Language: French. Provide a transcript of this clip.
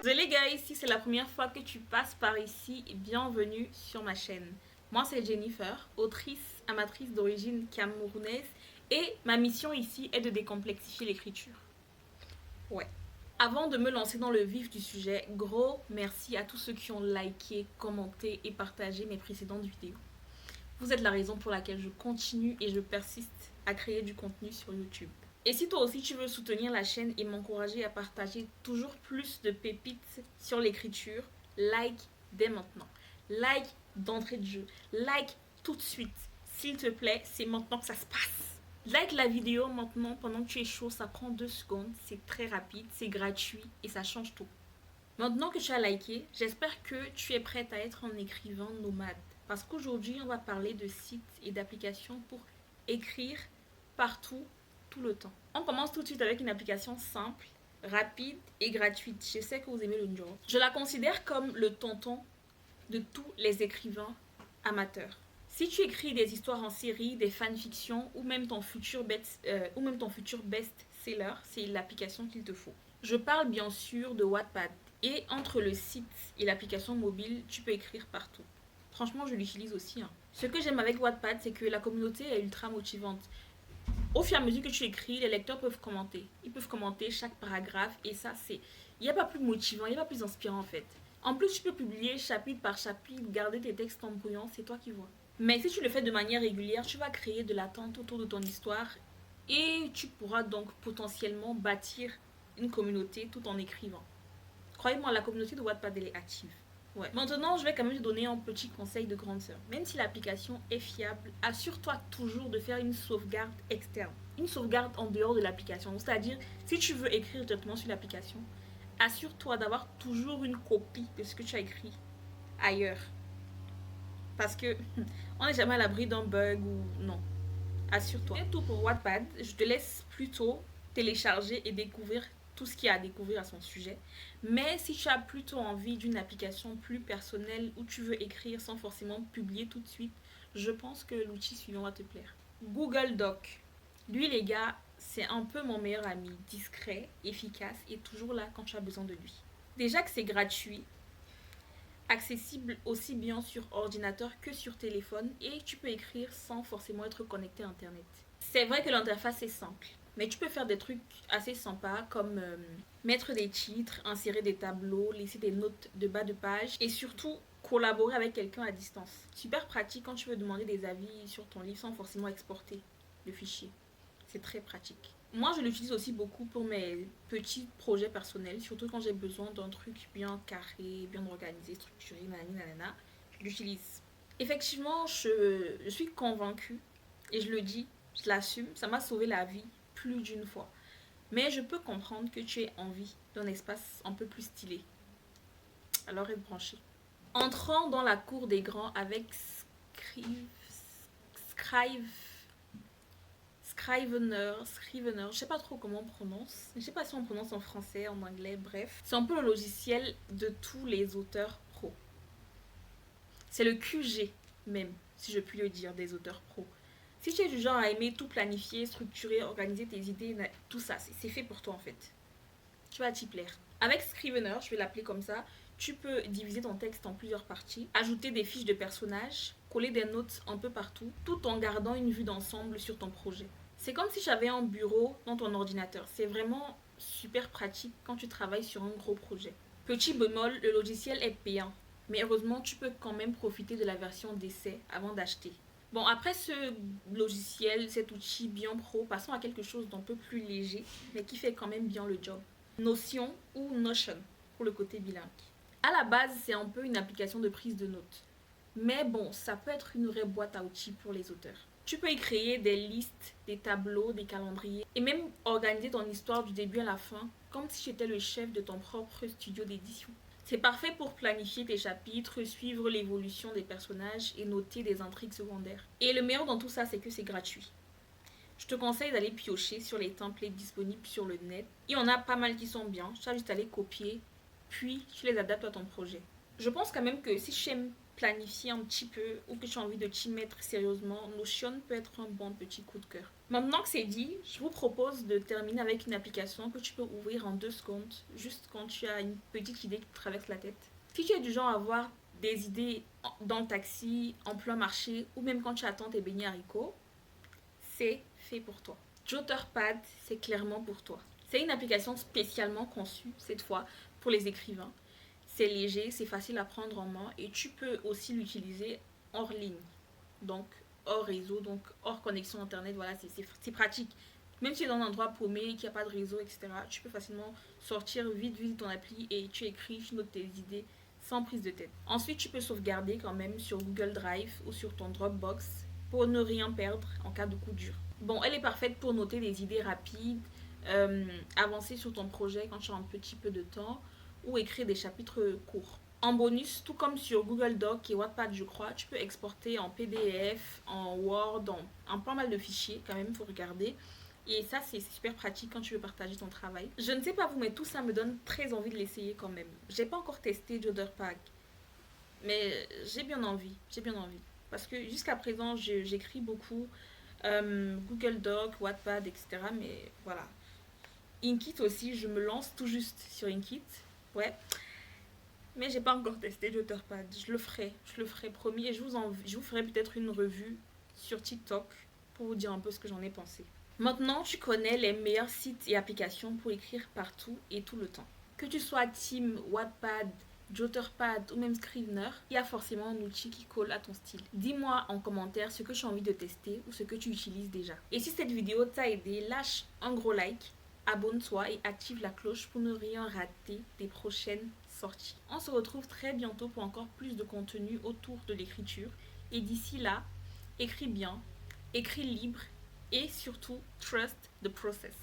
Désolé guys, si c'est la première fois que tu passes par ici, bienvenue sur ma chaîne. Moi c'est Jennifer, autrice, amatrice d'origine camerounaise et ma mission ici est de décomplexifier l'écriture. Ouais. Avant de me lancer dans le vif du sujet, gros merci à tous ceux qui ont liké, commenté et partagé mes précédentes vidéos. Vous êtes la raison pour laquelle je continue et je persiste à créer du contenu sur YouTube. Et si toi aussi tu veux soutenir la chaîne et m'encourager à partager toujours plus de pépites sur l'écriture, like dès maintenant. Like d'entrée de jeu. Like tout de suite. S'il te plaît, c'est maintenant que ça se passe. Like la vidéo maintenant pendant que tu es chaud, ça prend 2 secondes, c'est très rapide, c'est gratuit et ça change tout. Maintenant que tu as liké, j'espère que tu es prête à être un écrivain nomade. Parce qu'aujourd'hui, on va parler de sites et d'applications pour écrire partout, tout le temps. On commence tout de suite avec une application simple, rapide et gratuite. Je sais que vous aimez le genre. Je la considère comme le tonton de tous les écrivains amateurs. Si tu écris des histoires en série, des fanfictions ou même ton futur best-seller, c'est l'application qu'il te faut. Je parle bien sûr de Wattpad. Et entre le site et l'application mobile, tu peux écrire partout. Franchement, je l'utilise aussi. Ce que j'aime avec Wattpad, c'est que la communauté est ultra motivante. Au fur et à mesure que tu écris, les lecteurs peuvent commenter. Ils peuvent commenter chaque paragraphe et ça, c'est... Il n'y a pas plus motivant, il n'y a pas plus inspirant en fait. En plus, tu peux publier chapitre par chapitre, garder tes textes en brouillant, c'est toi qui vois. Mais si tu le fais de manière régulière, tu vas créer de l'attente autour de ton histoire et tu pourras donc potentiellement bâtir une communauté tout en écrivant. Croyez-moi, la communauté de Wattpad, elle est active. Ouais. Maintenant, je vais quand même te donner un petit conseil de grande sœur. Même si l'application est fiable, assure-toi toujours de faire une sauvegarde externe. Une sauvegarde en dehors de l'application. C'est-à-dire, si tu veux écrire directement sur l'application, assure-toi d'avoir toujours une copie de ce que tu as écrit ailleurs. Parce que on n'est jamais à l'abri d'un bug ou non. Assure-toi. C'est tout pour Wattpad. Je te laisse plutôt télécharger et découvrir tout ce qu'il y a à découvrir à son sujet. Mais si tu as plutôt envie d'une application plus personnelle où tu veux écrire sans forcément publier tout de suite, je pense que l'outil suivant va te plaire. Google Doc. Lui les gars, c'est un peu mon meilleur ami, discret, efficace et toujours là quand tu as besoin de lui. Déjà que c'est gratuit, accessible aussi bien sur ordinateur que sur téléphone et tu peux écrire sans forcément être connecté à internet. C'est vrai que l'interface est simple, mais tu peux faire des trucs assez sympas comme mettre des titres, insérer des tableaux, laisser des notes de bas de page et surtout collaborer avec quelqu'un à distance. Super pratique quand tu veux demander des avis sur ton livre sans forcément exporter le fichier. C'est très pratique. Moi, je l'utilise aussi beaucoup pour mes petits projets personnels, surtout quand j'ai besoin d'un truc bien carré, bien organisé, structuré, nanana. Je l'utilise. Effectivement, je suis convaincue, et je le dis, je l'assume, ça m'a sauvé la vie plus d'une fois. Mais je peux comprendre que tu aies envie d'un espace un peu plus stylé. Alors reste branché. Entrant dans la cour des grands avec Scrivener, je sais pas trop comment on prononce. Je sais pas si on prononce en français, en anglais, bref. C'est un peu le logiciel de tous les auteurs pro. C'est le QG même, si je puis le dire, des auteurs pro. Si tu es du genre à aimer tout planifier, structurer, organiser tes idées, tout ça, c'est fait pour toi en fait. Tu vas t'y plaire. Avec Scrivener, je vais l'appeler comme ça, tu peux diviser ton texte en plusieurs parties, ajouter des fiches de personnages, coller des notes un peu partout, tout en gardant une vue d'ensemble sur ton projet. C'est comme si j'avais un bureau dans ton ordinateur. C'est vraiment super pratique quand tu travailles sur un gros projet. Petit bémol, le logiciel est payant. Mais heureusement, tu peux quand même profiter de la version d'essai avant d'acheter. Bon, après ce logiciel, cet outil bien pro, passons à quelque chose d'un peu plus léger, mais qui fait quand même bien le job. Notion ou Notion, pour le côté bilingue. À la base, c'est un peu une application de prise de notes. Mais bon, ça peut être une vraie boîte à outils pour les auteurs. Tu peux y créer des listes, des tableaux, des calendriers et même organiser ton histoire du début à la fin comme si tu étais le chef de ton propre studio d'édition. C'est parfait pour planifier tes chapitres, suivre l'évolution des personnages et noter des intrigues secondaires. Et le meilleur dans tout ça, c'est que c'est gratuit. Je te conseille d'aller piocher sur les templates disponibles sur le net. Il y en a pas mal qui sont bien, tu as juste à les copier, puis tu les adaptes à ton projet. Je pense quand même que si tu aimes planifier un petit peu ou que tu as envie de t'y mettre sérieusement, Notion peut être un bon petit coup de cœur. Maintenant que c'est dit, je vous propose de terminer avec une application que tu peux ouvrir en 2 secondes, juste quand tu as une petite idée qui te traverse la tête. Si tu es du genre à avoir des idées dans le taxi, en plein marché ou même quand tu attends tes beignets haricots, c'est fait pour toi. Jotterpad, c'est clairement pour toi. C'est une application spécialement conçue, cette fois, pour les écrivains. C'est léger, c'est facile à prendre en main et tu peux aussi l'utiliser hors ligne, donc hors réseau, donc hors connexion internet. Voilà, c'est pratique. Même si tu es dans un endroit paumé, qu'il n'y a pas de réseau, etc., tu peux facilement sortir vite ton appli et tu écris, tu notes tes idées sans prise de tête. Ensuite, tu peux sauvegarder quand même sur Google Drive ou sur ton Dropbox pour ne rien perdre en cas de coup dur. Bon, elle est parfaite pour noter des idées rapides, avancer sur ton projet quand tu as un petit peu de temps ou écrire des chapitres courts. En bonus, tout comme sur Google Doc et Wattpad, je crois, tu peux exporter en PDF, en Word, en pas mal de fichiers, quand même, il faut regarder. Et ça, c'est super pratique quand tu veux partager ton travail. Je ne sais pas vous, mais tout ça me donne très envie de l'essayer quand même. J'ai pas encore testé Jotterpad, mais j'ai bien envie. Parce que jusqu'à présent, j'écris beaucoup. Google Doc, Wattpad, etc. Mais voilà. Inkit aussi, je me lance tout juste sur Inkit. Ouais. Mais j'ai pas encore testé Jotterpad. Je le ferai promis. Et je vous ferai peut-être une revue sur TikTok pour vous dire un peu ce que j'en ai pensé. Maintenant, tu connais les meilleurs sites et applications pour écrire partout et tout le temps. Que tu sois team Wattpad, Jotterpad ou même Scrivener, il y a forcément un outil qui colle à ton style. Dis-moi en commentaire ce que tu as envie de tester ou ce que tu utilises déjà. Et si cette vidéo t'a aidé, lâche un gros like, abonne-toi et active la cloche pour ne rien rater des prochaines sorties. On se retrouve très bientôt pour encore plus de contenu autour de l'écriture. Et d'ici là, écris bien, écris libre et surtout, trust the process.